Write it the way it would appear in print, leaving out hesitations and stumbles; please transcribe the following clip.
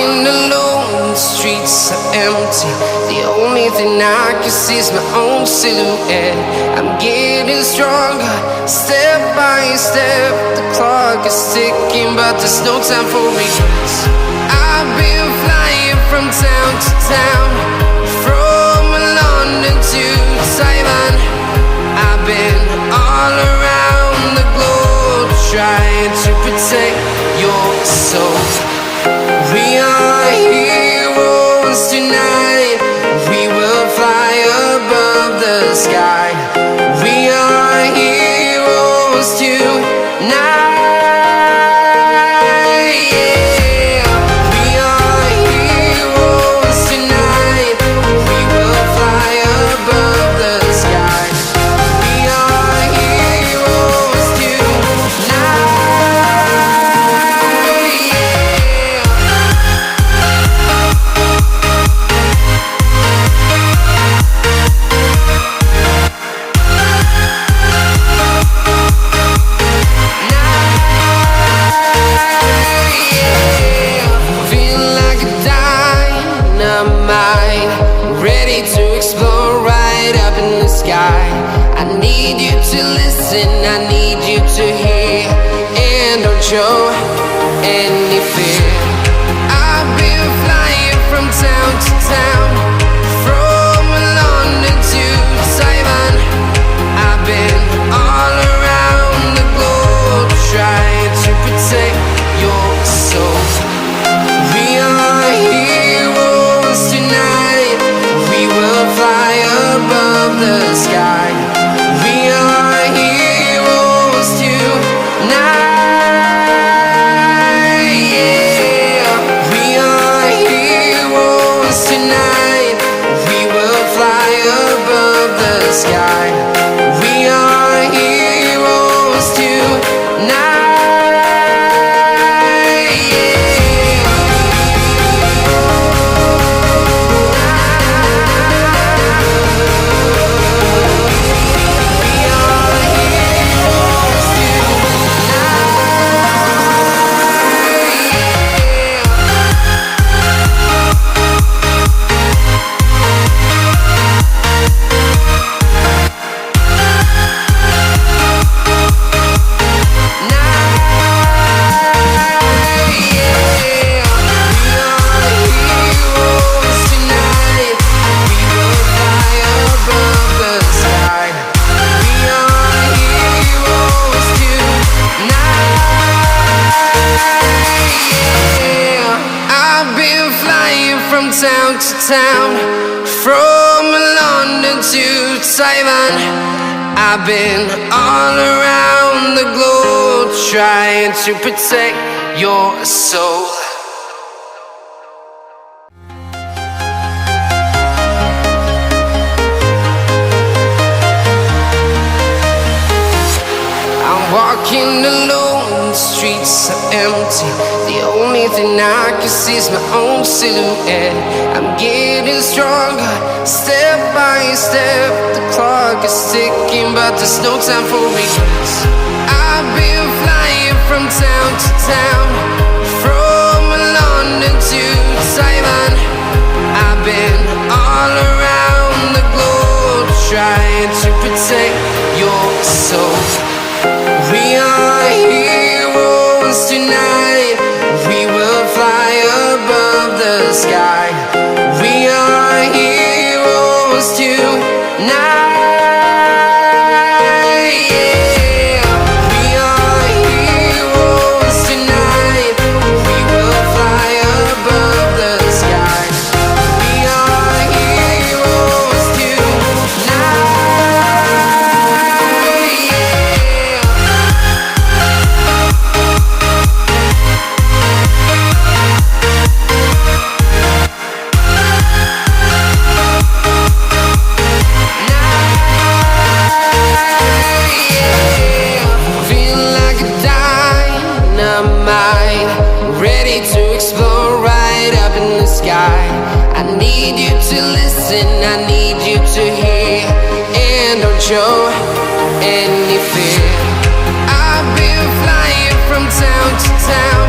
walking alone, the streets are empty. The only thing I can see is my own silhouette. I'm getting stronger, step by step. The clock is ticking, but there's no time for regrets. I've been flying from town to town, from London to Taiwan. I've been all around the globe, trying to protect your soul. We are heroes tonight. We will fly above the sky. We are heroes tonight. Yeah. We are heroes tonight. We will fly above the sky. We are heroes tonight. Ready to explore right up in the sky. I need you to listen, I need you to hear, and don't show any fear. I've been flying from town to town, from London to Taiwan. I've been all around the globe, trying to protect your soul. We are heroes tonight. We will fly above the sky. We are heroes tonight. Yeah. We are heroes tonight. We will fly above the sky. We are heroes tonight. From town to town, from London to Taiwan. I've been all around the globe, trying to protect your soul. I'm walking alone, the streets are empty. The only thing I can see is my own silhouette. I'm getting stronger, step by step. The clock is ticking, but there's no time for regrets. I've been flying from town to town, from London to Taiwan. I've been all around the globe, trying to protect your soul. We are heroes tonight. We will fly above the sky. We are heroes tonight. Yeah. We are heroes tonight. We will fly above the sky. We are heroes tonight. Ready to explore right up in the sky. I need you to listen, I need you to hear, and don't show any fear. I've been flying from town to town,